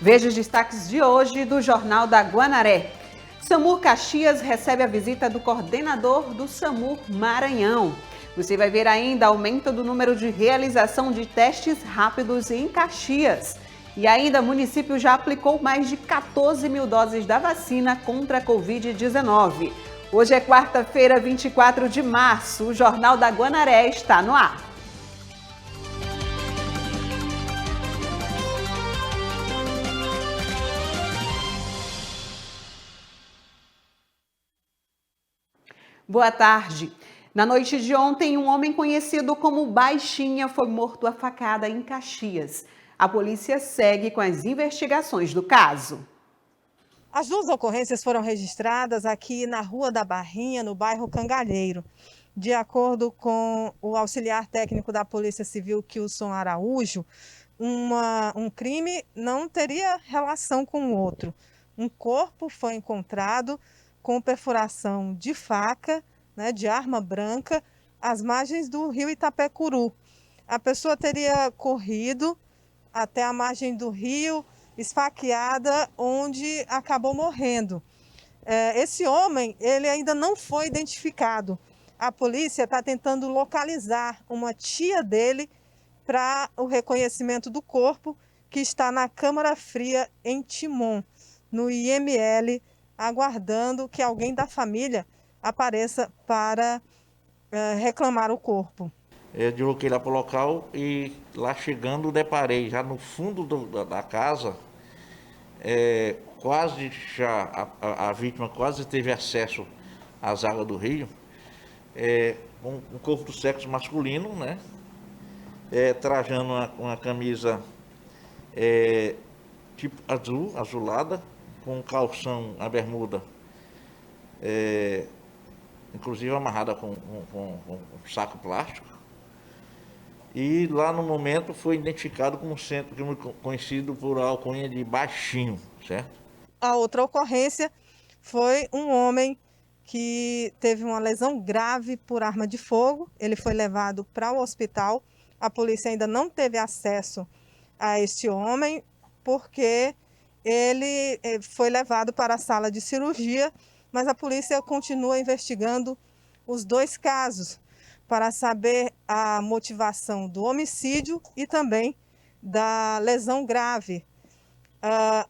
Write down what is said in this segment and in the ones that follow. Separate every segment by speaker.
Speaker 1: Veja os destaques de hoje do Jornal da Guanaré. SAMU Caxias recebe a visita do coordenador do SAMU Maranhão. Você vai ver ainda aumento do número de realização de testes rápidos em Caxias. E ainda, o município já aplicou mais de 14 mil doses da vacina contra a Covid-19. Hoje é quarta-feira, 24 de março. O Jornal da Guanaré está no ar. Boa tarde. Na noite de ontem, um homem conhecido como Baixinha foi morto a facada em Caxias. A polícia segue com as investigações do caso.
Speaker 2: As duas ocorrências foram registradas aqui na Rua da Barrinha, no bairro Cangalheiro. De acordo com o auxiliar técnico da Polícia Civil, Kilson Araújo, um crime não teria relação com o outro. Um corpo foi encontrado com perfuração de faca, de arma branca, às margens do rio Itapecuru. A pessoa teria corrido até a margem do rio, esfaqueada, onde acabou morrendo. Esse homem, ele ainda não foi identificado. A polícia está tentando localizar uma tia dele para o reconhecimento do corpo, que está na Câmara Fria, em Timon, no IML, aguardando que alguém da família apareça para reclamar o corpo.
Speaker 3: Eu desloquei lá para o local e lá chegando deparei já no fundo da casa, quase já a vítima quase teve acesso às águas do rio, um corpo do sexo masculino, trajando uma camisa tipo azulada, com calção, a bermuda, inclusive amarrada com um saco plástico. E lá no momento foi identificado como conhecido por alcunha de Baixinho, certo?
Speaker 2: A outra ocorrência foi um homem que teve uma lesão grave por arma de fogo. Ele foi levado para o hospital. A polícia ainda não teve acesso a este homem, porque ele foi levado para a sala de cirurgia, mas a polícia continua investigando os dois casos para saber a motivação do homicídio e também da lesão grave.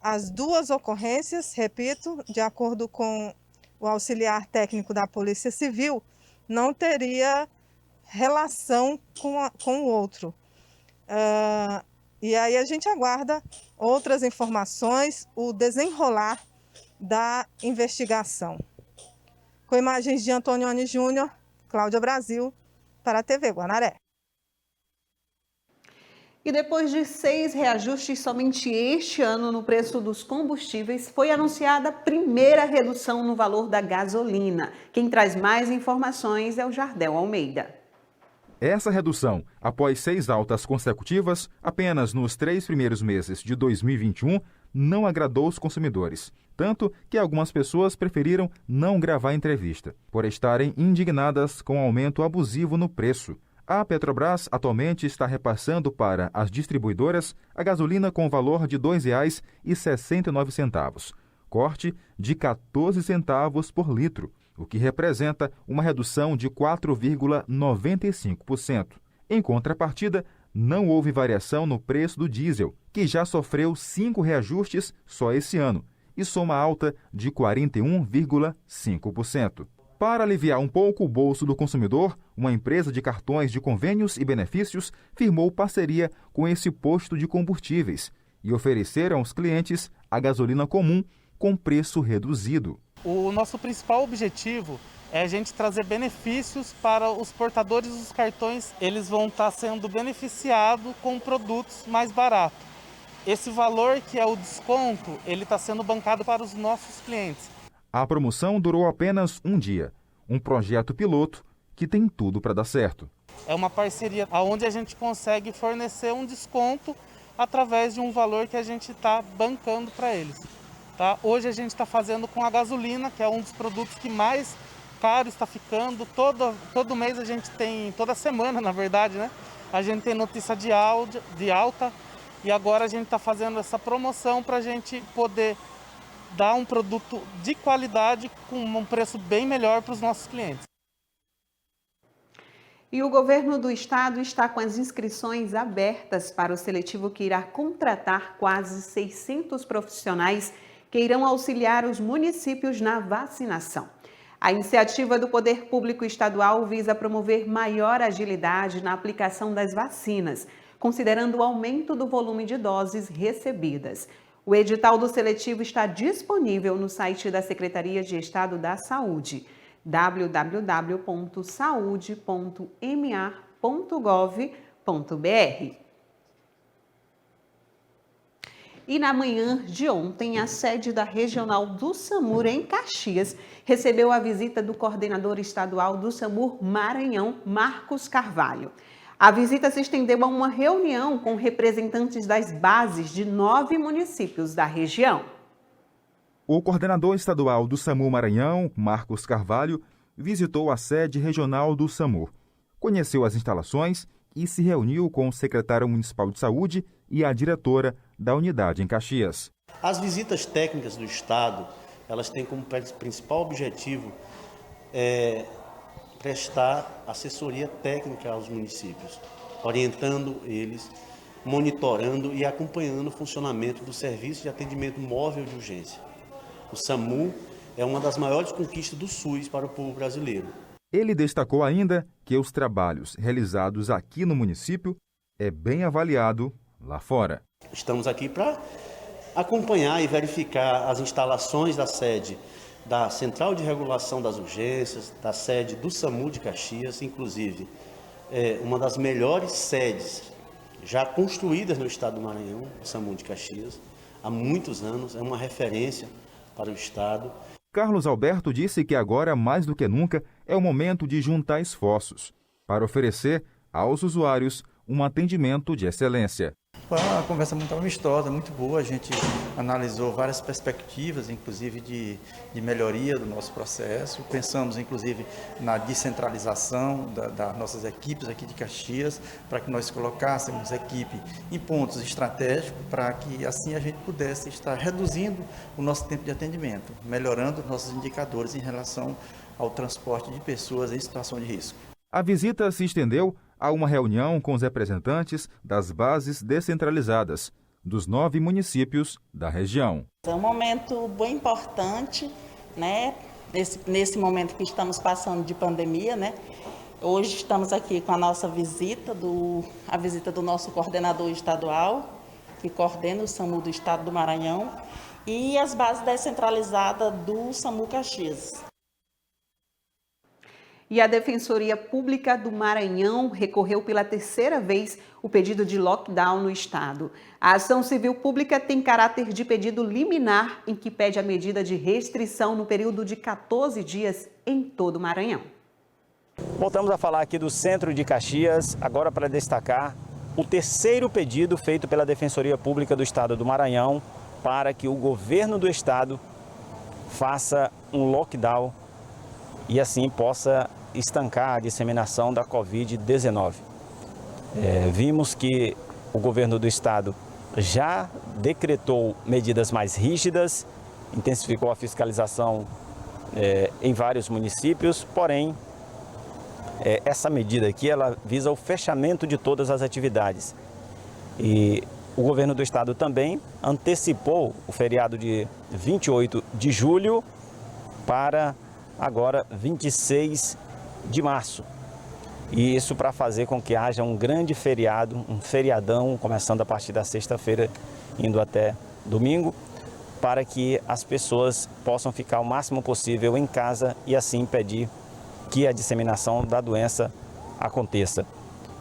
Speaker 2: As duas ocorrências, repito, de acordo com o auxiliar técnico da Polícia Civil, não teria relação com o outro. E aí a gente aguarda outras informações, o desenrolar da investigação. Com imagens de Antonioni Júnior, Cláudia Brasil, para a TV Guanaré.
Speaker 1: E depois de 6 reajustes somente este ano no preço dos combustíveis, foi anunciada a primeira redução no valor da gasolina. Quem traz mais informações é o Jardel Almeida.
Speaker 4: Essa redução, após 6 altas consecutivas, apenas nos 3 primeiros meses de 2021, não agradou os consumidores. Tanto que algumas pessoas preferiram não gravar entrevista, por estarem indignadas com o aumento abusivo no preço. A Petrobras atualmente está repassando para as distribuidoras a gasolina com o valor de R$ 2,69, corte de 14 centavos por litro, o que representa uma redução de 4,95%. Em contrapartida, não houve variação no preço do diesel, que já sofreu 5 reajustes só esse ano, e soma alta de 41,5%. Para aliviar um pouco o bolso do consumidor, uma empresa de cartões de convênios e benefícios firmou parceria com esse posto de combustíveis e ofereceram aos clientes a gasolina comum com preço reduzido.
Speaker 5: O nosso principal objetivo é a gente trazer benefícios para os portadores dos cartões. Eles vão estar sendo beneficiados com produtos mais baratos. Esse valor que é o desconto, ele está sendo bancado para os nossos clientes.
Speaker 4: A promoção durou apenas um dia, um projeto piloto que tem tudo para dar certo.
Speaker 5: É uma parceria onde a gente consegue fornecer um desconto através de um valor que a gente está bancando para eles. Tá? Hoje a gente está fazendo com a gasolina, que é um dos produtos que mais caro está ficando. Todo mês a gente tem, toda semana na verdade, a gente tem notícia de alta. e agora a gente está fazendo essa promoção para a gente poder dar um produto de qualidade com um preço bem melhor para os nossos clientes.
Speaker 1: E o governo do estado está com as inscrições abertas para o seletivo que irá contratar quase 600 profissionais que irão auxiliar os municípios na vacinação. A iniciativa do Poder Público Estadual visa promover maior agilidade na aplicação das vacinas, considerando o aumento do volume de doses recebidas. O edital do seletivo está disponível no site da Secretaria de Estado da Saúde, www.saude.ma.gov.br. E na manhã de ontem, a sede da Regional do SAMUR, em Caxias, recebeu a visita do coordenador estadual do SAMUR Maranhão, Marcos Carvalho. A visita se estendeu a uma reunião com representantes das bases de 9 municípios da região.
Speaker 4: O coordenador estadual do SAMUR Maranhão, Marcos Carvalho, visitou a sede regional do SAMUR, conheceu as instalações e se reuniu com o secretário municipal de saúde e a diretora da unidade em Caxias.
Speaker 6: As visitas técnicas do Estado, elas têm como principal objetivo prestar assessoria técnica aos municípios, orientando eles, monitorando e acompanhando o funcionamento do serviço de atendimento móvel de urgência. O SAMU é uma das maiores conquistas do SUS para o povo brasileiro.
Speaker 4: Ele destacou ainda que os trabalhos realizados aqui no município é bem avaliado lá fora.
Speaker 6: Estamos aqui para acompanhar e verificar as instalações da sede da Central de Regulação das Urgências, da sede do SAMU de Caxias, inclusive uma das melhores sedes já construídas no estado do Maranhão, o SAMU de Caxias, há muitos anos, é uma referência para o estado.
Speaker 4: Carlos Alberto disse que agora, mais do que nunca, é o momento de juntar esforços para oferecer aos usuários um atendimento de excelência.
Speaker 7: Foi uma conversa muito amistosa, muito boa. A gente analisou várias perspectivas, inclusive de melhoria do nosso processo. Pensamos, inclusive, na descentralização das nossas equipes aqui de Caxias, para que nós colocássemos a equipe em pontos estratégicos, para que assim a gente pudesse estar reduzindo o nosso tempo de atendimento, melhorando os nossos indicadores em relação ao transporte de pessoas em situação de risco.
Speaker 4: A visita se estendeu a uma reunião com os representantes das bases descentralizadas dos 9 municípios da região.
Speaker 8: É um momento bem importante, né? Nesse momento que estamos passando de pandemia, né? Hoje estamos aqui com a nossa visita, a visita do nosso coordenador estadual, que coordena o SAMU do estado do Maranhão, e as bases descentralizadas do SAMU Caxias.
Speaker 1: E a Defensoria Pública do Maranhão recorreu pela 3ª vez o pedido de lockdown no estado. A ação civil pública tem caráter de pedido liminar, em que pede a medida de restrição no período de 14 dias em todo o Maranhão.
Speaker 9: Voltamos a falar aqui do centro de Caxias, agora para destacar o 3º pedido feito pela Defensoria Pública do Estado do Maranhão para que o governo do estado faça um lockdown e assim possa estancar a disseminação da Covid-19. Vimos que o governo do estado já decretou medidas mais rígidas, intensificou a fiscalização em vários municípios, porém, essa medida aqui ela visa o fechamento de todas as atividades. E o governo do estado também antecipou o feriado de 28 de julho para agora 26 de março. E isso para fazer com que haja um grande feriado, um feriadão, começando a partir da sexta-feira, indo até domingo, para que as pessoas possam ficar o máximo possível em casa e assim impedir que a disseminação da doença aconteça.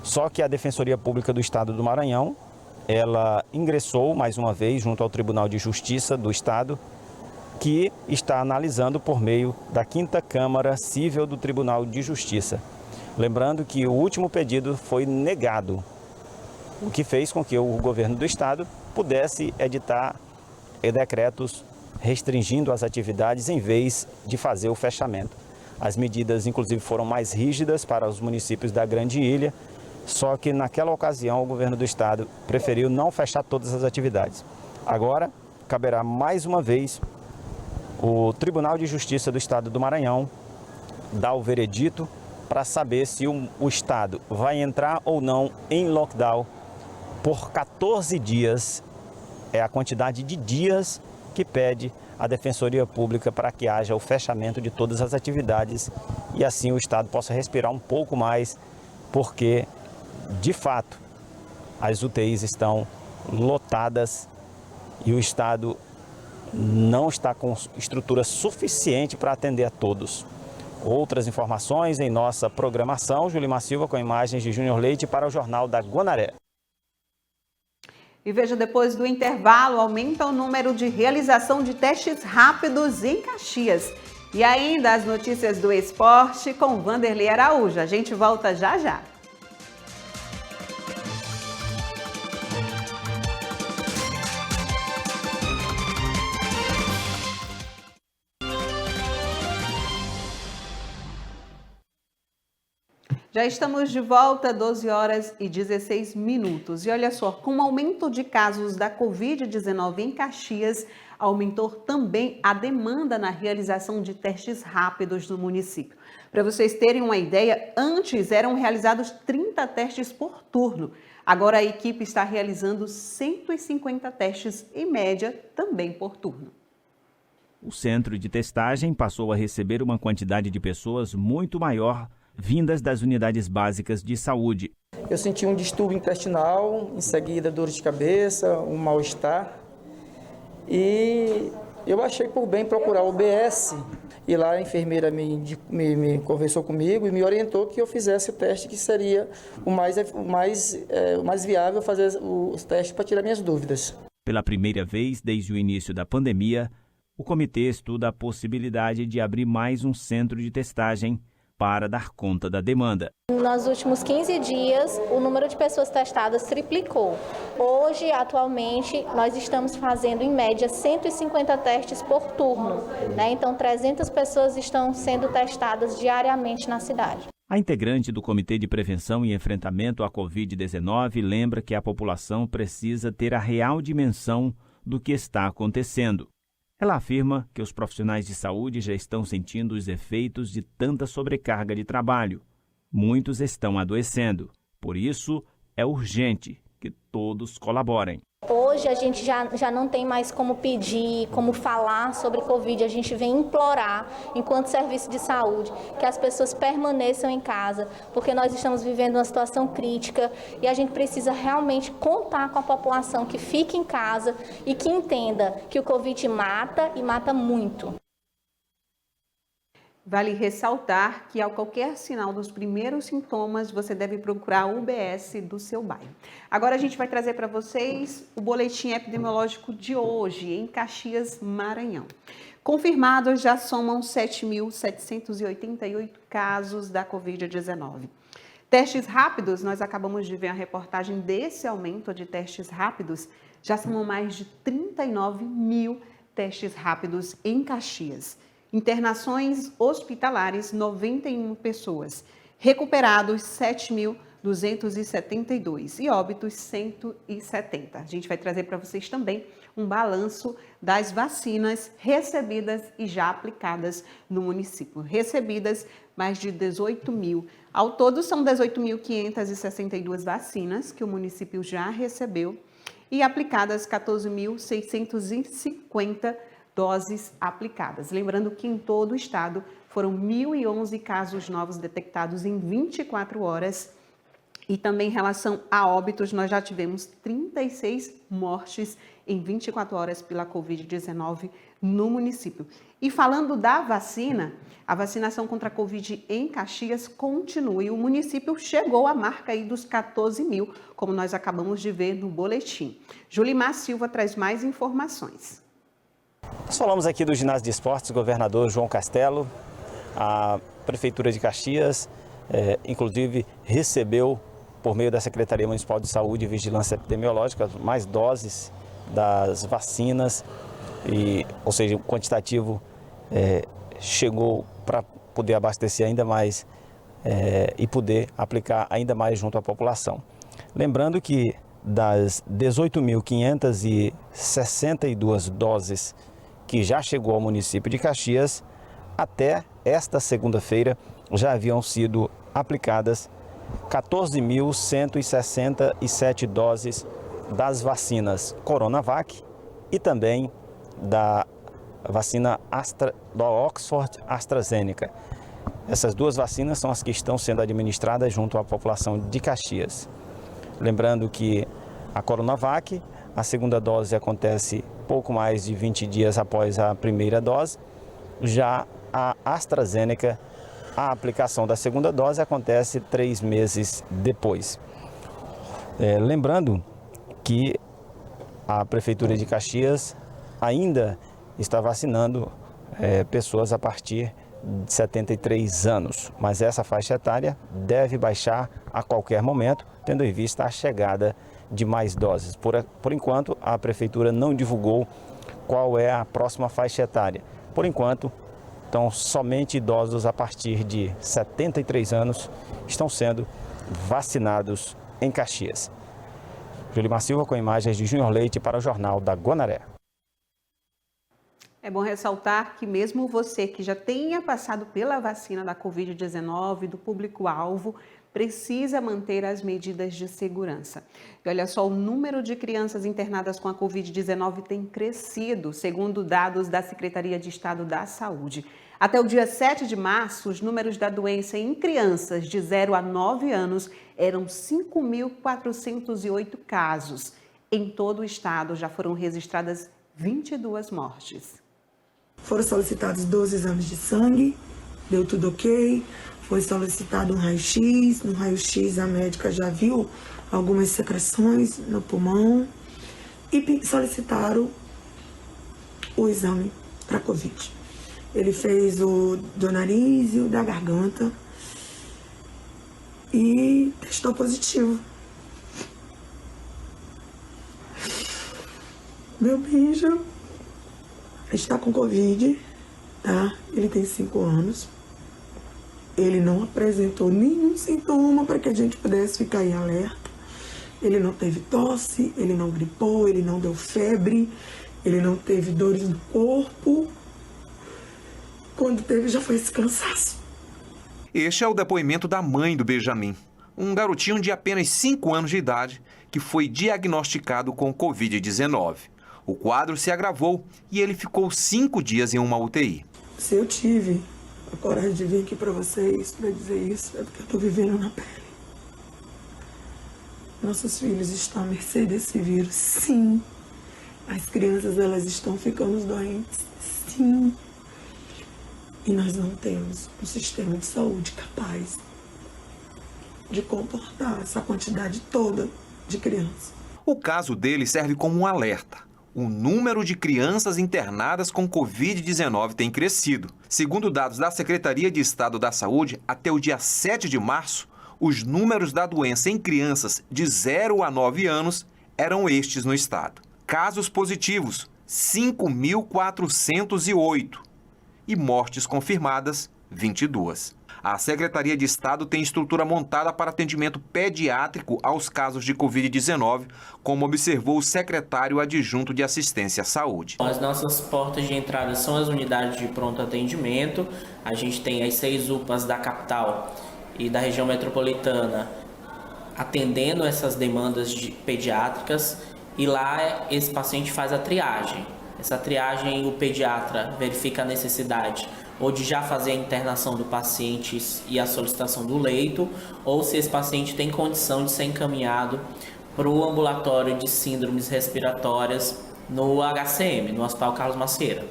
Speaker 9: Só que a Defensoria Pública do Estado do Maranhão, ela ingressou mais uma vez junto ao Tribunal de Justiça do Estado, que está analisando por meio da 5ª Câmara Cível do Tribunal de Justiça. Lembrando que o último pedido foi negado, o que fez com que o governo do estado pudesse editar decretos restringindo as atividades em vez de fazer o fechamento. As medidas, inclusive, foram mais rígidas para os municípios da Grande Ilha, Só que naquela ocasião o governo do estado preferiu não fechar todas as atividades. Agora caberá mais uma vez o Tribunal de Justiça do Estado do Maranhão dar o veredito para saber se o estado vai entrar ou não em lockdown por 14 dias. É a quantidade de dias que pede a Defensoria Pública para que haja o fechamento de todas as atividades e assim o estado possa respirar um pouco mais, porque de fato as UTIs estão lotadas e o estado não está com estrutura suficiente para atender a todos. Outras informações em nossa programação. Julimar Silva com imagens de Júnior Leite para o Jornal da Guanaré.
Speaker 1: E veja, depois do intervalo, aumenta o número de realização de testes rápidos em Caxias. E ainda as notícias do esporte com Vanderlei Araújo. A gente volta já já. Já estamos de volta, 12 horas e 16 minutos. E olha só, com o aumento de casos da Covid-19 em Caxias, aumentou também a demanda na realização de testes rápidos no município. Para vocês terem uma ideia, antes eram realizados 30 testes por turno. Agora a equipe está realizando 150 testes em média, também por turno.
Speaker 10: O centro de testagem passou a receber uma quantidade de pessoas muito maior vindas das unidades básicas de saúde.
Speaker 11: Eu senti um distúrbio intestinal, em seguida dor de cabeça, um mal-estar. E eu achei por bem procurar o UBS. E lá a enfermeira me conversou comigo e me orientou que eu fizesse o teste, que seria o mais viável fazer os testes para tirar minhas dúvidas.
Speaker 10: Pela primeira vez desde o início da pandemia, o comitê estuda a possibilidade de abrir mais um centro de testagem para dar conta da demanda.
Speaker 12: Nos últimos 15 dias, o número de pessoas testadas triplicou. Hoje, atualmente, nós estamos fazendo, em média, 150 testes por turno. Então, 300 pessoas estão sendo testadas diariamente na cidade.
Speaker 10: A integrante do Comitê de Prevenção e Enfrentamento à Covid-19 lembra que a população precisa ter a real dimensão do que está acontecendo. Ela afirma que os profissionais de saúde já estão sentindo os efeitos de tanta sobrecarga de trabalho. Muitos estão adoecendo. Por isso, é urgente que todos colaborem.
Speaker 12: Hoje a gente já não tem mais como pedir, como falar sobre Covid. A gente vem implorar, enquanto serviço de saúde, que as pessoas permaneçam em casa, porque nós estamos vivendo uma situação crítica e a gente precisa realmente contar com a população que fique em casa e que entenda que o Covid mata e mata muito.
Speaker 1: Vale ressaltar que, ao qualquer sinal dos primeiros sintomas, você deve procurar o UBS do seu bairro. Agora a gente vai trazer para vocês o boletim epidemiológico de hoje, em Caxias, Maranhão. Confirmados já somam 7.788 casos da Covid-19. Testes rápidos, nós acabamos de ver a reportagem desse aumento de testes rápidos, já somam mais de 39 mil testes rápidos em Caxias. Internações hospitalares, 91 pessoas. Recuperados, 7.272 e óbitos, 170. A gente vai trazer para vocês também um balanço das vacinas recebidas e já aplicadas no município. Recebidas, mais de 18 mil. Ao todo, são 18.562 vacinas que o município já recebeu e aplicadas 14.650 doses aplicadas. Lembrando que em todo o estado foram 1.011 casos novos detectados em 24 horas e também em relação a óbitos, nós já tivemos 36 mortes em 24 horas pela Covid-19 no município. E falando da vacina, a vacinação contra a Covid em Caxias continua e o município chegou à marca aí dos 14 mil, como nós acabamos de ver no boletim. Julimar Silva traz mais informações.
Speaker 9: Nós falamos aqui do ginásio de esportes, governador João Castelo, a Prefeitura de Caxias, inclusive recebeu, por meio da Secretaria Municipal de Saúde e Vigilância Epidemiológica, mais doses das vacinas, ou seja, o quantitativo chegou para poder abastecer ainda mais e poder aplicar ainda mais junto à população. Lembrando que das 18.562 doses que já chegou ao município de Caxias, até esta segunda-feira já haviam sido aplicadas 14.167 doses das vacinas Coronavac e também da vacina da Oxford AstraZeneca. Essas duas vacinas são as que estão sendo administradas junto à população de Caxias. Lembrando que a Coronavac, a segunda dose acontece pouco mais de 20 dias após a primeira dose. Já a AstraZeneca, a aplicação da segunda dose acontece 3 meses depois. Lembrando que a Prefeitura de Caxias ainda está vacinando pessoas a partir de 73 anos, mas essa faixa etária deve baixar a qualquer momento, tendo em vista a chegada de mais doses. Por enquanto, a Prefeitura não divulgou qual é a próxima faixa etária. Por enquanto, então, somente idosos a partir de 73 anos estão sendo vacinados em Caxias. Julimar Silva com imagens de Júnior Leite para o Jornal da Guanaré.
Speaker 1: É bom ressaltar que mesmo você que já tenha passado pela vacina da Covid-19 do público-alvo, precisa manter as medidas de segurança. E olha só, o número de crianças internadas com a Covid-19 tem crescido, segundo dados da Secretaria de Estado da Saúde. Até o dia 7 de março, os números da doença em crianças de 0 a 9 anos eram 5.408 casos. Em todo o estado já foram registradas 22 mortes.
Speaker 13: Foram solicitados 12 exames de sangue, deu tudo ok. Foi solicitado um raio-x. No raio-x a médica já viu algumas secreções no pulmão e solicitaram o exame para Covid. Ele fez o do nariz e o da garganta e testou positivo. Meu beijo está com Covid, tá? Ele tem 5 anos. Ele não apresentou nenhum sintoma para que a gente pudesse ficar em alerta. Ele não teve tosse, ele não gripou, ele não deu febre, ele não teve dores no corpo. Quando teve, já foi esse cansaço.
Speaker 14: Este é o depoimento da mãe do Benjamin, um garotinho de apenas 5 anos de idade que foi diagnosticado com Covid-19. O quadro se agravou e ele ficou 5 dias em uma UTI.
Speaker 13: Se eu tive a coragem de vir aqui para vocês para dizer isso, é porque eu estou vivendo na pele. Nossos filhos estão à mercê desse vírus, sim. As crianças, elas estão ficando doentes, sim. E nós não temos um sistema de saúde capaz de comportar essa quantidade toda de crianças.
Speaker 14: O caso dele serve como um alerta. O número de crianças internadas com Covid-19 tem crescido. Segundo dados da Secretaria de Estado da Saúde, até o dia 7 de março, os números da doença em crianças de 0 a 9 anos eram estes no estado. Casos positivos, 5.408. E mortes confirmadas, 22. A Secretaria de Estado tem estrutura montada para atendimento pediátrico aos casos de Covid-19, como observou o secretário adjunto de Assistência à Saúde.
Speaker 15: As nossas portas de entrada são as unidades de pronto atendimento. A gente tem as 6 UPAs da capital e da região metropolitana atendendo essas demandas pediátricas, e lá esse paciente faz a triagem. Essa triagem, o pediatra verifica a necessidade ou de já fazer a internação do paciente e a solicitação do leito, ou se esse paciente tem condição de ser encaminhado para o ambulatório de síndromes respiratórias no HCM, no Hospital Carlos Macieira.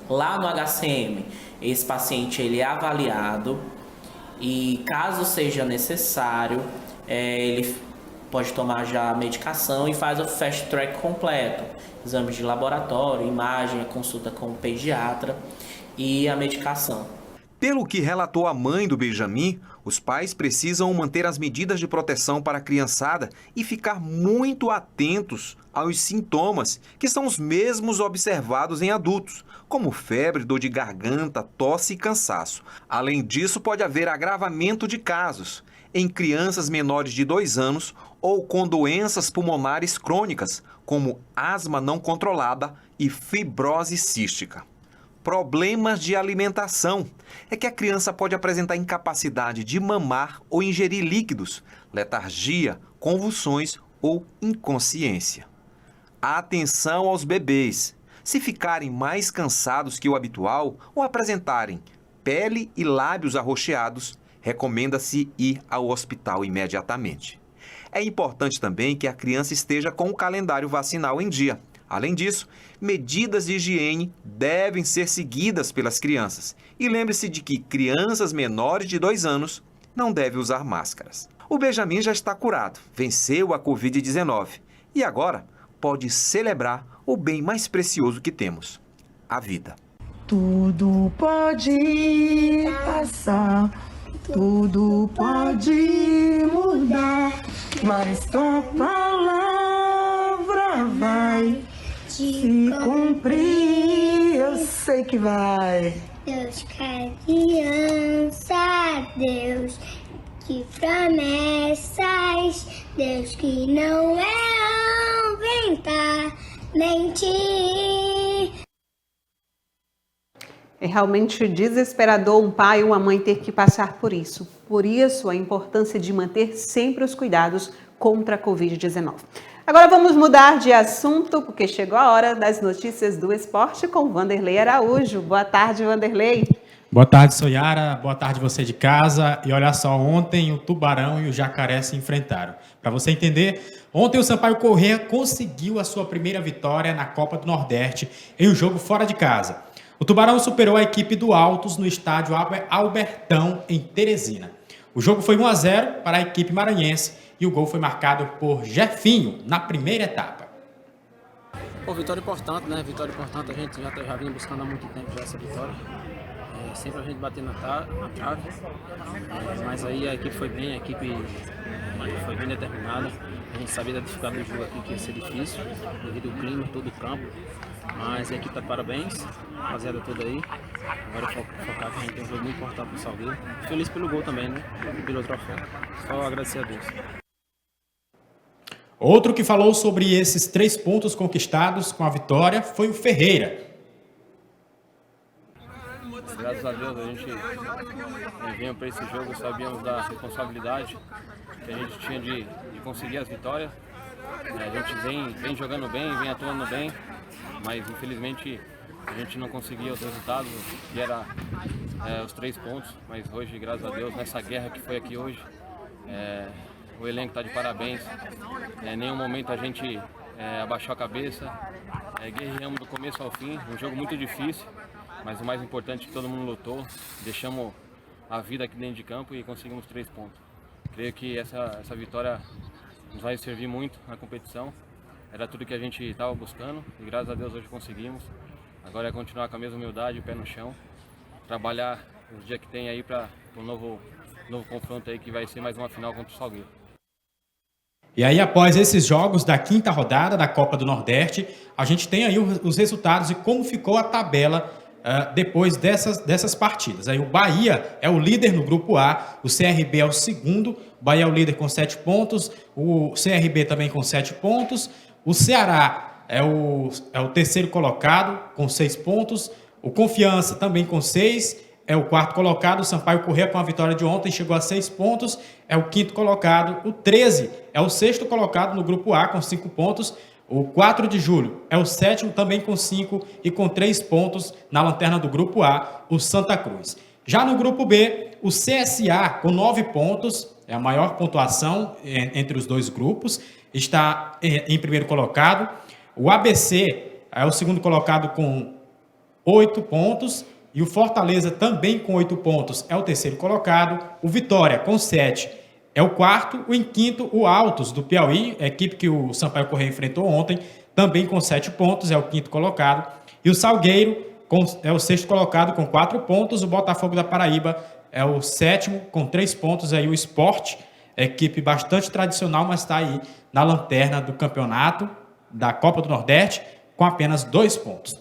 Speaker 15: Lá no HCM, esse paciente ele é avaliado e, caso seja necessário, ele pode tomar já a medicação e faz o fast track completo. Exames de laboratório, imagem, a consulta com o pediatra e a medicação.
Speaker 14: Pelo que relatou a mãe do Benjamin, os pais precisam manter as medidas de proteção para a criançada e ficar muito atentos aos sintomas, que são os mesmos observados em adultos, como febre, dor de garganta, tosse e cansaço. Além disso, pode haver agravamento de casos em crianças menores de 2 anos ou com doenças pulmonares crônicas, como asma não controlada e fibrose cística. Problemas de alimentação. É que a criança pode apresentar incapacidade de mamar ou ingerir líquidos, letargia, convulsões ou inconsciência. Atenção aos bebês. Se ficarem mais cansados que o habitual ou apresentarem pele e lábios arroxeados, recomenda-se ir ao hospital imediatamente. É importante também que a criança esteja com o calendário vacinal em dia. Além disso, medidas de higiene devem ser seguidas pelas crianças. E lembre-se de que crianças menores de 2 anos não devem usar máscaras. O Benjamin já está curado, venceu a Covid-19 e agora pode celebrar o bem mais precioso que temos, a vida.
Speaker 13: Tudo pode passar, tudo pode mudar, mas tua palavra vai se cumprir, eu sei que vai.
Speaker 16: Deus quer aliança, Deus que promessas, Deus que não é homem pra mentir.
Speaker 1: É realmente desesperador um pai ou uma mãe ter que passar por isso. Por isso, a importância de manter sempre os cuidados contra a Covid-19. Agora vamos mudar de assunto, porque chegou a hora das notícias do esporte com Vanderlei Araújo. Boa tarde, Vanderlei.
Speaker 17: Boa tarde, Soyara. Boa tarde você de casa. E olha só, ontem o Tubarão e o Jacaré se enfrentaram. Para você entender, ontem o Sampaio Corrêa conseguiu a sua primeira vitória na Copa do Nordeste em um jogo fora de casa. O Tubarão superou a equipe do Altos no estádio Albertão, em Teresina. O jogo foi 1-0 para a equipe maranhense e o gol foi marcado por Jefinho na primeira etapa.
Speaker 18: Vitória importante, né? Vitória importante, a gente já vinha buscando há muito tempo já essa vitória. Sempre a gente batendo na trave, mas aí a equipe foi bem, a equipe foi bem determinada. A gente sabia da dificuldade do jogo aqui, que ia ser difícil, devido ao clima, todo o campo. Mas a equipe tá de parabéns, rapaziada toda aí. Agora focado, a gente tem um jogo muito importante pro Salgueiro. Feliz pelo gol também, né? E pelo troféu. Só agradecer a Deus.
Speaker 17: Outro que falou sobre esses 3 pontos conquistados com a vitória foi o Ferreira.
Speaker 18: Graças a Deus a gente vinha para esse jogo, sabíamos da responsabilidade que a gente tinha de conseguir as vitórias. A gente vem jogando bem, vem atuando bem, mas infelizmente a gente não conseguia os resultados, que era os 3 pontos. Mas hoje, graças a Deus, nessa guerra que foi aqui hoje, o elenco está de parabéns. Em nenhum momento a gente abaixou a cabeça, guerreamos do começo ao fim, um jogo muito difícil. Mas o mais importante é que todo mundo lutou, deixamos a vida aqui dentro de campo e conseguimos 3 pontos. Creio que essa vitória nos vai servir muito na competição. Era tudo que a gente estava buscando e graças a Deus hoje conseguimos. Agora é continuar com a mesma humildade, o pé no chão, trabalhar os dias que tem aí para um novo confronto aí que vai ser mais uma final contra o Salgueiro.
Speaker 17: E aí, após esses jogos da 5ª rodada da Copa do Nordeste, a gente tem aí os resultados e como ficou a tabela depois dessas partidas. Aí o Bahia é o líder no grupo A, o CRB é o segundo, o Bahia é o líder com 7 pontos, o CRB também com 7 pontos, o Ceará é o terceiro colocado com 6 pontos, o Confiança também com 6, é o 4º colocado, o Sampaio Corrêa com a vitória de ontem chegou a 6 pontos, é o 5º colocado, o 13 é o 6º colocado no grupo A com 5 pontos, o 4 de julho é o 7º também com 5 e com 3 pontos na lanterna do grupo A, o Santa Cruz. Já no grupo B, o CSA com 9 pontos, é a maior pontuação entre os 2 grupos, está em primeiro colocado. O ABC é o 2º colocado com 8 pontos e o Fortaleza também com 8 pontos é o 3º colocado. O Vitória com 7 é o 4º, em 5º, o Altos, do Piauí, a equipe que o Sampaio Corrêa enfrentou ontem, também com 7 pontos, é o 5º colocado. E o Salgueiro, é o sexto colocado com 4 pontos. O Botafogo da Paraíba é o sétimo com 3 pontos. Aí o Sport, equipe bastante tradicional, mas está aí na lanterna do campeonato da Copa do Nordeste com apenas 2 pontos.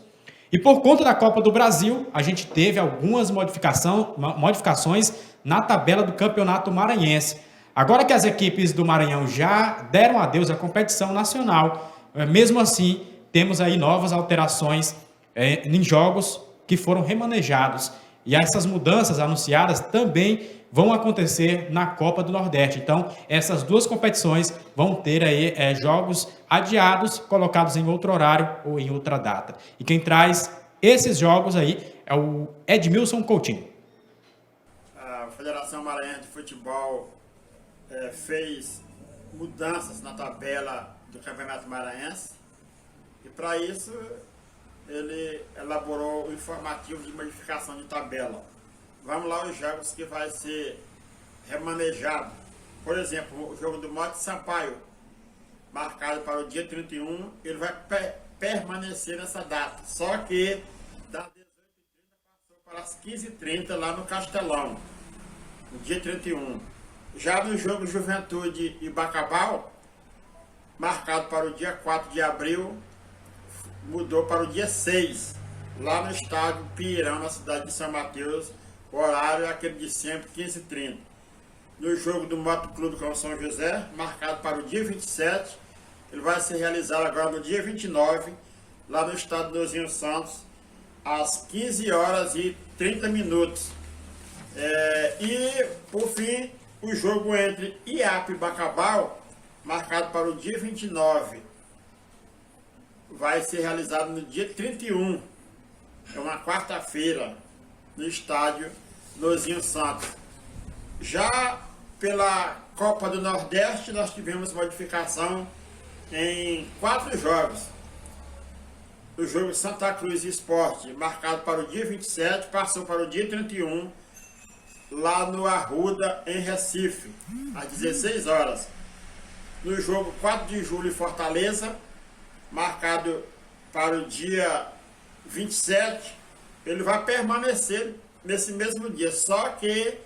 Speaker 17: E por conta da Copa do Brasil, a gente teve algumas modificações na tabela do Campeonato Maranhense. Agora que as equipes do Maranhão já deram adeus à competição nacional, mesmo assim, temos aí novas alterações em jogos que foram remanejados. E essas mudanças anunciadas também vão acontecer na Copa do Nordeste. Então, essas duas competições vão ter aí jogos adiados, colocados em outro horário ou em outra data. E quem traz esses jogos aí é o Edmilson Coutinho.
Speaker 19: A Federação Maranhense de Futebol fez mudanças na tabela do Campeonato Maranhense e, para isso, ele elaborou o informativo de modificação de tabela. Vamos lá os jogos que vai ser remanejado. Por exemplo, o jogo do Mote Sampaio, marcado para o dia 31, ele vai permanecer nessa data. Só que das 18h30 passou para as 15h30 lá no Castelão, no dia 31. Já no jogo Juventude e Bacabal, marcado para o dia 4 de abril, mudou para o dia 6, lá no estádio Pirão, na cidade de São Mateus. O horário é aquele de sempre, 15h30. No jogo do Moto Clube com São José, marcado para o dia 27, ele vai ser realizado agora no dia 29, lá no estádio Nozinho Santos, às 15h30. E, por fim, o jogo entre Iap e Bacabal, marcado para o dia 29, vai ser realizado no dia 31, é uma quarta-feira, no estádio Nozinho Santos. Já pela Copa do Nordeste, nós tivemos modificação em 4 jogos. O jogo Santa Cruz Sport, marcado para o dia 27, passou para o dia 31, lá no Arruda, em Recife, às 16 horas. No jogo 4 de julho em Fortaleza, marcado para o dia 27, ele vai permanecer nesse mesmo dia, só que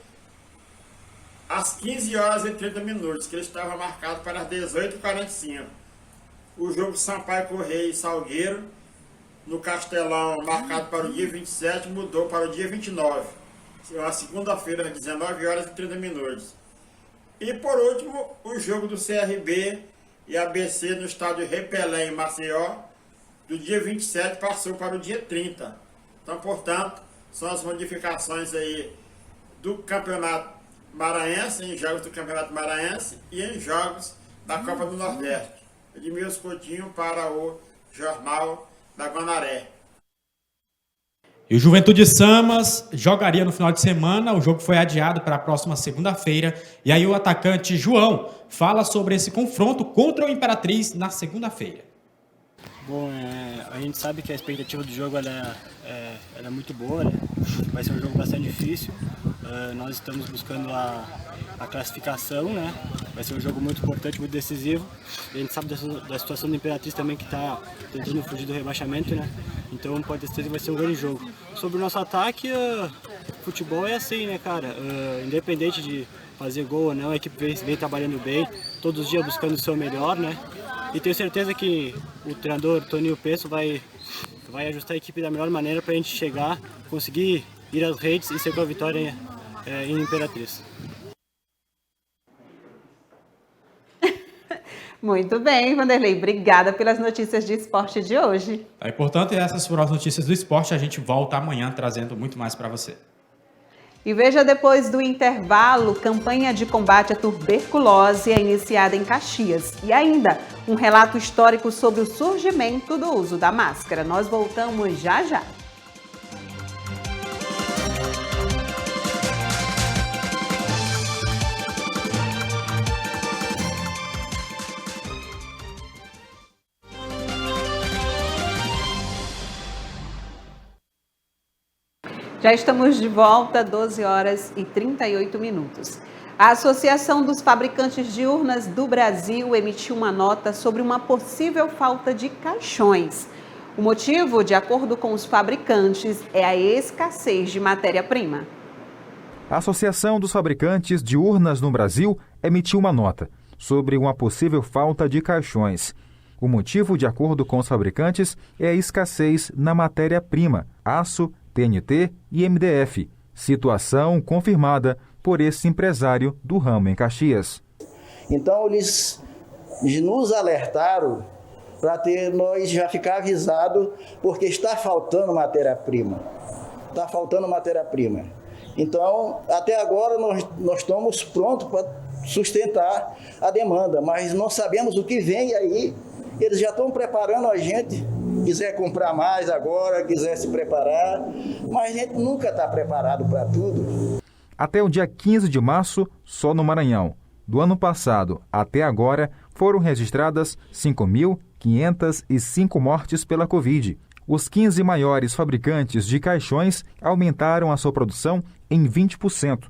Speaker 19: às 15h30, que ele estava marcado para as 18h45. O jogo Sampaio Correia e Salgueiro, no Castelão, marcado para o dia 27, mudou para o dia 29, a segunda-feira, às 19h30. E por último, o jogo do CRB e ABC no estádio Repelé, em Maceió, do dia 27 passou para o dia 30. Então, portanto, são as modificações aí do Campeonato Maranhense, em jogos do Campeonato Maranhense e em jogos da Copa do Nordeste. Edmilson Coutinho para o Jornal da Guanaré.
Speaker 17: E o Juventude Samas jogaria no final de semana, o jogo foi adiado para a próxima segunda-feira. E aí o atacante João fala sobre esse confronto contra o Imperatriz na segunda-feira.
Speaker 20: Bom, a gente sabe que a expectativa do jogo ela é muito boa, né? Vai ser um jogo bastante difícil. Nós estamos buscando a classificação, né? Vai ser um jogo muito importante, muito decisivo. A gente sabe da situação do Imperatriz também, que está tentando fugir do rebaixamento, né? Então pode ter certeza que vai ser um grande jogo. Sobre o nosso ataque, futebol é assim, né, cara? Independente de fazer gol ou não, a equipe vem trabalhando bem, todos os dias buscando o seu melhor, né? E tenho certeza que o treinador Toninho Pesso vai ajustar a equipe da melhor maneira para a gente chegar, conseguir ir às redes e ser com a vitória em Imperatriz.
Speaker 1: Muito bem, Vanderlei. Obrigada pelas notícias de esporte de hoje.
Speaker 17: E, portanto, essas foram as notícias do esporte. A gente volta amanhã trazendo muito mais para você.
Speaker 1: E veja depois do intervalo, campanha de combate à tuberculose é iniciada em Caxias. E ainda, um relato histórico sobre o surgimento do uso da máscara. Nós voltamos já já. Já estamos de volta, 12h38. A Associação dos Fabricantes de Urnas do Brasil emitiu uma nota sobre uma possível falta de caixões. O motivo, de acordo com os fabricantes, é a escassez de matéria-prima.
Speaker 4: A Associação dos Fabricantes de Urnas no Brasil emitiu uma nota sobre uma possível falta de caixões. O motivo, de acordo com os fabricantes, é a escassez na matéria-prima, aço, TNT e MDF, situação confirmada por esse empresário do ramo em Caxias.
Speaker 21: Então eles nos alertaram para nós já ficar avisado, porque está faltando matéria-prima. Está faltando matéria-prima. Então, até agora nós estamos prontos para sustentar a demanda, mas não sabemos o que vem aí. Eles já estão preparando a gente, quiser comprar mais agora, quiser se preparar, mas a gente nunca está preparado para tudo.
Speaker 4: Até o dia 15 de março, só no Maranhão, do ano passado até agora, foram registradas 5.505 mortes pela Covid. Os 15 maiores fabricantes de caixões aumentaram a sua produção em 20%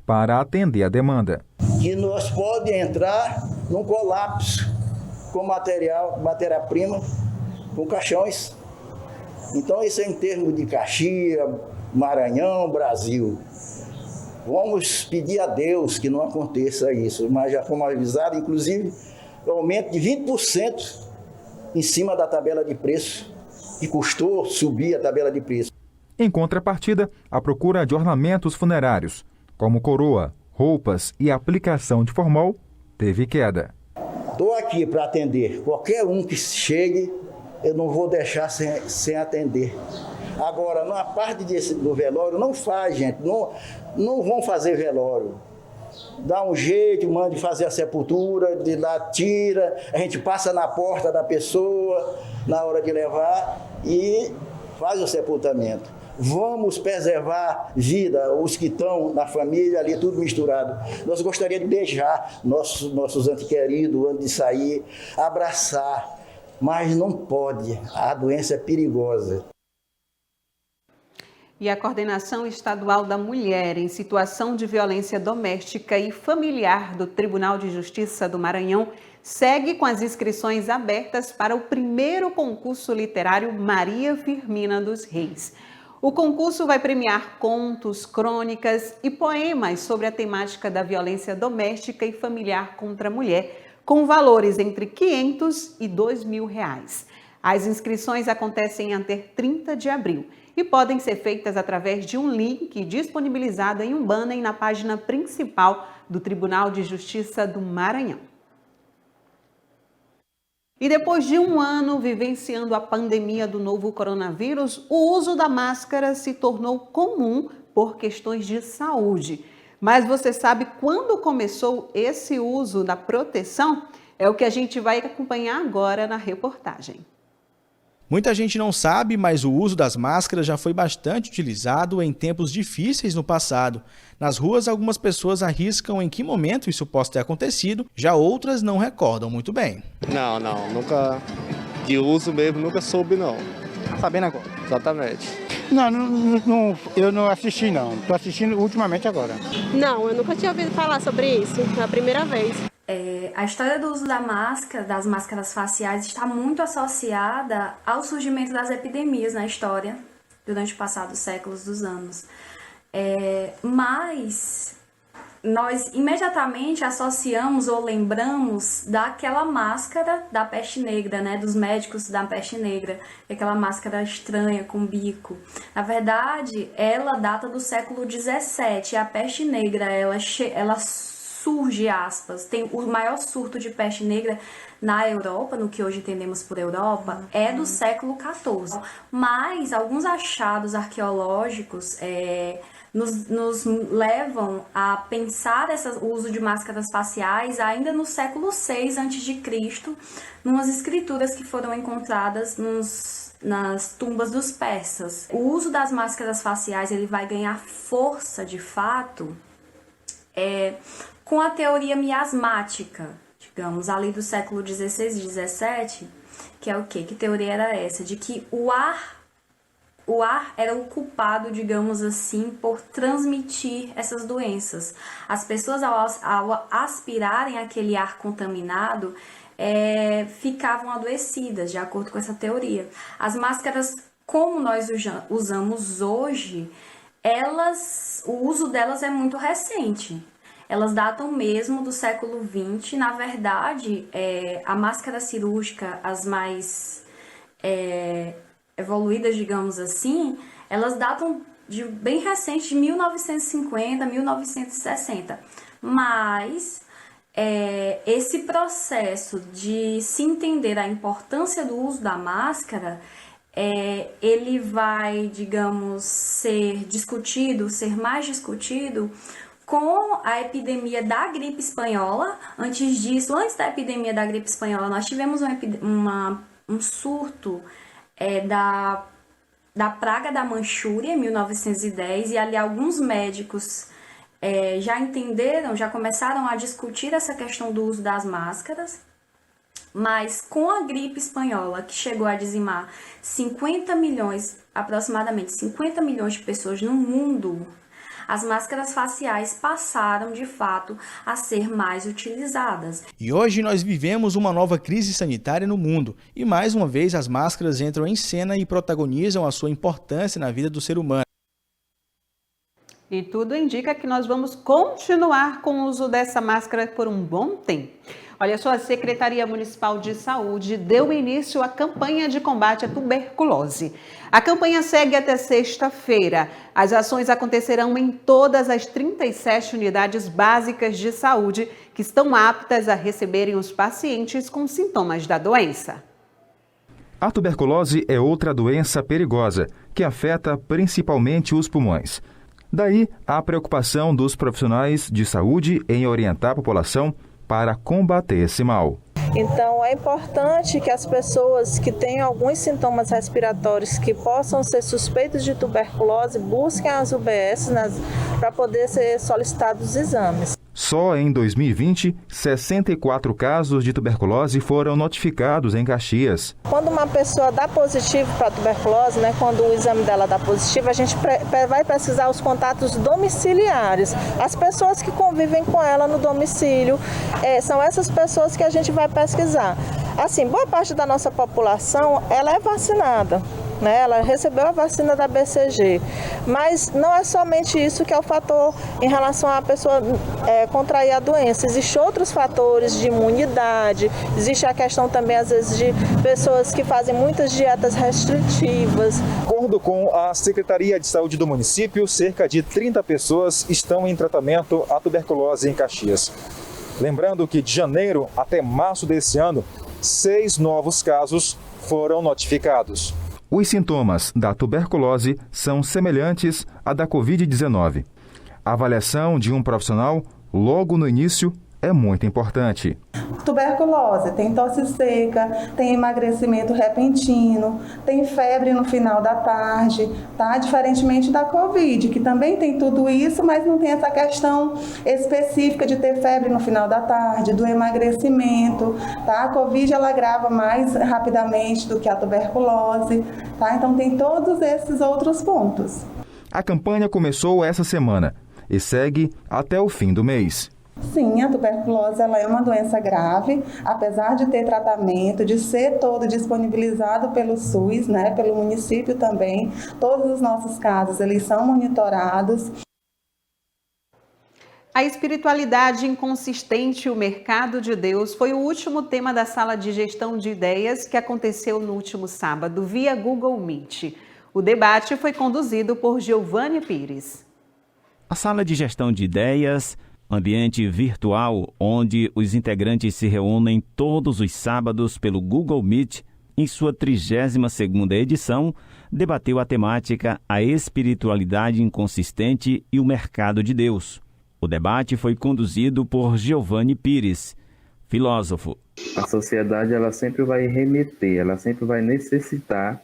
Speaker 4: para atender a demanda.
Speaker 21: Que nós pode entrar num colapso com matéria-prima, com caixões. Então isso é em termos de Caxias, Maranhão, Brasil. Vamos pedir a Deus que não aconteça isso, mas já fomos avisados, inclusive, aumento de 20% em cima da tabela de preço, que custou subir a tabela de preço.
Speaker 4: Em contrapartida, a procura de ornamentos funerários, como coroa, roupas e aplicação de formol, teve queda.
Speaker 21: Estou aqui para atender qualquer um que chegue, eu não vou deixar sem atender. Agora, na parte do velório, não faz, gente, não vão fazer velório. Dá um jeito, manda fazer a sepultura, de lá tira, a gente passa na porta da pessoa na hora de levar e faz o sepultamento. Vamos preservar vida, os que estão na família ali, tudo misturado. Nós gostaríamos de beijar nossos entes queridos antes de sair, abraçar, mas não pode, a doença é perigosa.
Speaker 1: E a Coordenação Estadual da Mulher em Situação de Violência Doméstica e Familiar do Tribunal de Justiça do Maranhão segue com as inscrições abertas para o primeiro concurso literário Maria Firmina dos Reis. O concurso vai premiar contos, crônicas e poemas sobre a temática da violência doméstica e familiar contra a mulher, com valores entre R$ 500 e R$ 2.000. As inscrições acontecem até 30 de abril e podem ser feitas através de um link disponibilizado em um banner na página principal do Tribunal de Justiça do Maranhão. E depois de um ano vivenciando a pandemia do novo coronavírus, o uso da máscara se tornou comum por questões de saúde. Mas você sabe quando começou esse uso da proteção? É o que a gente vai acompanhar agora na reportagem.
Speaker 22: Muita gente não sabe, mas o uso das máscaras já foi bastante utilizado em tempos difíceis no passado. Nas ruas, algumas pessoas arriscam em que momento isso possa ter acontecido, já outras não recordam muito bem.
Speaker 23: Não, nunca, de uso mesmo, nunca soube não.
Speaker 22: Sabendo agora?
Speaker 23: Exatamente.
Speaker 24: Não, eu não assisti não, estou assistindo ultimamente agora.
Speaker 25: Não, eu nunca tinha ouvido falar sobre isso, é a primeira vez.
Speaker 26: A história do uso da máscara, das máscaras faciais, está muito associada ao surgimento das epidemias na história durante os passados séculos dos anos. Mas nós imediatamente associamos ou lembramos daquela máscara da peste negra, né, dos médicos da peste negra, aquela máscara estranha com bico. Na verdade, ela data do século XVII. A peste negra, ela surge, aspas, tem o maior surto de peste negra na Europa, no que hoje entendemos por Europa, é do século XIV. Mas alguns achados arqueológicos nos levam a pensar o uso de máscaras faciais ainda no século VI a.C., numas escrituras que foram encontradas nas tumbas dos persas. O uso das máscaras faciais ele vai ganhar força, de fato, com a teoria miasmática, digamos, ali do século XVI e XVII, que é o quê? Que teoria era essa? De que o ar era o culpado, digamos assim, por transmitir essas doenças. As pessoas, ao aspirarem aquele ar contaminado, ficavam adoecidas, de acordo com essa teoria. As máscaras, como nós usamos hoje, o uso delas é muito recente. Elas datam mesmo do século XX. Na verdade, a máscara cirúrgica, as mais evoluídas, digamos assim, elas datam de bem recente, de 1950, 1960. Mas esse processo de se entender a importância do uso da máscara, ele vai, digamos, ser mais discutido com a epidemia da gripe espanhola. Antes da epidemia da gripe espanhola, nós tivemos um surto da praga da Manchúria, em 1910, e ali alguns médicos já começaram a discutir essa questão do uso das máscaras. Mas com a gripe espanhola, que chegou a dizimar aproximadamente 50 milhões de pessoas no mundo, as máscaras faciais passaram, de fato, a ser mais utilizadas.
Speaker 22: E hoje nós vivemos uma nova crise sanitária no mundo. E mais uma vez as máscaras entram em cena e protagonizam a sua importância na vida do ser humano.
Speaker 1: E tudo indica que nós vamos continuar com o uso dessa máscara por um bom tempo. Olha só, a Secretaria Municipal de Saúde deu início à campanha de combate à tuberculose. A campanha segue até sexta-feira. As ações acontecerão em todas as 37 unidades básicas de saúde que estão aptas a receberem os pacientes com sintomas da doença.
Speaker 4: A tuberculose é outra doença perigosa que afeta principalmente os pulmões. Daí a preocupação dos profissionais de saúde em orientar a população para combater esse mal.
Speaker 2: Então é importante que as pessoas que têm alguns sintomas respiratórios que possam ser suspeitos de tuberculose busquem as UBS para poder ser solicitados os exames.
Speaker 4: Só em 2020, 64 casos de tuberculose foram notificados em Caxias.
Speaker 2: Quando uma pessoa dá positivo para a tuberculose, quando o exame dela dá positivo, a gente vai precisar os contatos domiciliares. As pessoas que convivem com ela no domicílio, são essas pessoas que a gente vai pesquisar. Assim, boa parte da nossa população, ela é vacinada. Ela recebeu a vacina da BCG, mas não é somente isso que é o fator em relação à pessoa contrair a doença. Existem outros fatores de imunidade, existe a questão também, às vezes, de pessoas que fazem muitas dietas restritivas.
Speaker 3: De acordo com a Secretaria de Saúde do município, cerca de 30 pessoas estão em tratamento à tuberculose em Caxias. Lembrando que de janeiro até março desse ano, 6 novos casos foram notificados.
Speaker 4: Os sintomas da tuberculose são semelhantes à da Covid-19. A avaliação de um profissional logo no início é muito importante.
Speaker 5: Tuberculose tem tosse seca, tem emagrecimento repentino, tem febre no final da tarde, tá? Diferentemente da Covid, que também tem tudo isso, mas não tem essa questão específica de ter febre no final da tarde, do emagrecimento, tá? A Covid ela agrava mais rapidamente do que a tuberculose, tá? Então tem todos esses outros pontos.
Speaker 4: A campanha começou essa semana e segue até o fim do mês.
Speaker 5: Sim, a tuberculose ela é uma doença grave, apesar de ter tratamento, de ser todo disponibilizado pelo SUS, pelo município também. Todos os nossos casos, eles são monitorados.
Speaker 1: A espiritualidade inconsistente e o mercado de Deus foi o último tema da Sala de Gestão de Ideias que aconteceu no último sábado via Google Meet. O debate foi conduzido por Giovanni Pires.
Speaker 10: A Sala de Gestão de Ideias, ambiente virtual onde os integrantes se reúnem todos os sábados pelo Google Meet, em sua 32ª edição, debateu a temática A Espiritualidade Inconsistente e o Mercado de Deus. O debate foi conduzido por Giovanni Pires, filósofo.
Speaker 6: A sociedade ela sempre vai remeter, ela sempre vai necessitar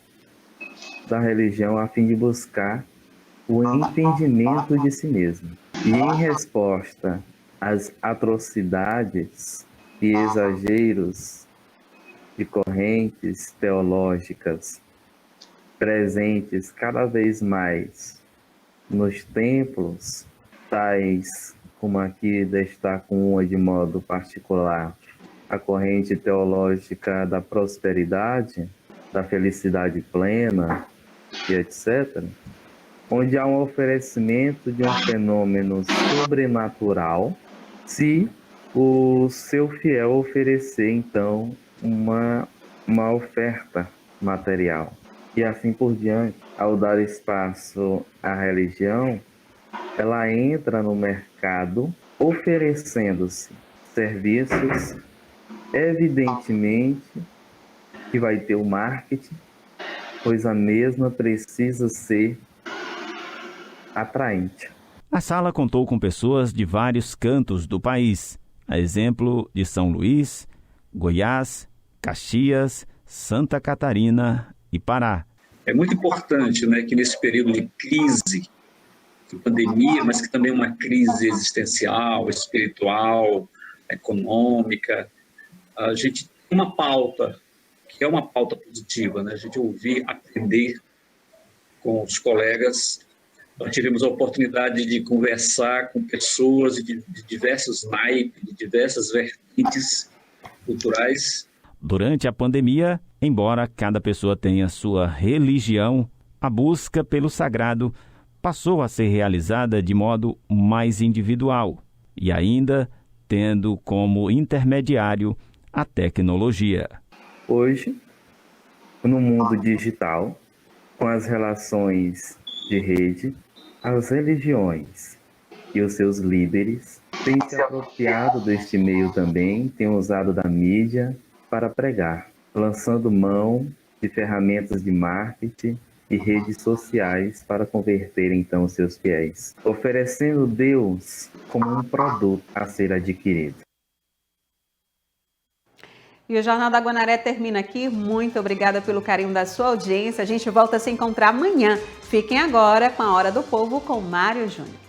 Speaker 6: da religião a fim de buscar o entendimento de si mesmo. E em resposta às atrocidades e exageros de correntes teológicas presentes cada vez mais nos templos, tais como aqui destaco uma de modo particular, a corrente teológica da prosperidade, da felicidade plena e etc., onde há um oferecimento de um fenômeno sobrenatural, se o seu fiel oferecer, então, uma oferta material. E assim por diante. Ao dar espaço à religião, ela entra no mercado oferecendo-se serviços, evidentemente que vai ter o marketing, pois a mesma precisa ser atraente.
Speaker 10: A sala contou com pessoas de vários cantos do país, a exemplo de São Luís, Goiás, Caxias, Santa Catarina e Pará.
Speaker 7: É muito importante, né, que nesse período de crise, de pandemia, mas que também é uma crise existencial, espiritual, econômica, a gente tem uma pauta, que é uma pauta positiva, né? A gente ouvir, aprender com os colegas. Nós tivemos a oportunidade de conversar com pessoas de diversos naipes, de diversas vertentes culturais.
Speaker 10: Durante a pandemia, embora cada pessoa tenha sua religião, a busca pelo sagrado passou a ser realizada de modo mais individual e ainda tendo como intermediário a tecnologia.
Speaker 6: Hoje, no mundo digital, com as relações de rede, as religiões e os seus líderes têm se apropriado deste meio também, têm usado da mídia para pregar, lançando mão de ferramentas de marketing e redes sociais para converter então seus fiéis, oferecendo Deus como um produto a ser adquirido.
Speaker 1: E o Jornal da Guanaré termina aqui. Muito obrigada pelo carinho da sua audiência. A gente volta a se encontrar amanhã. Fiquem agora com a Hora do Povo com Mário Júnior.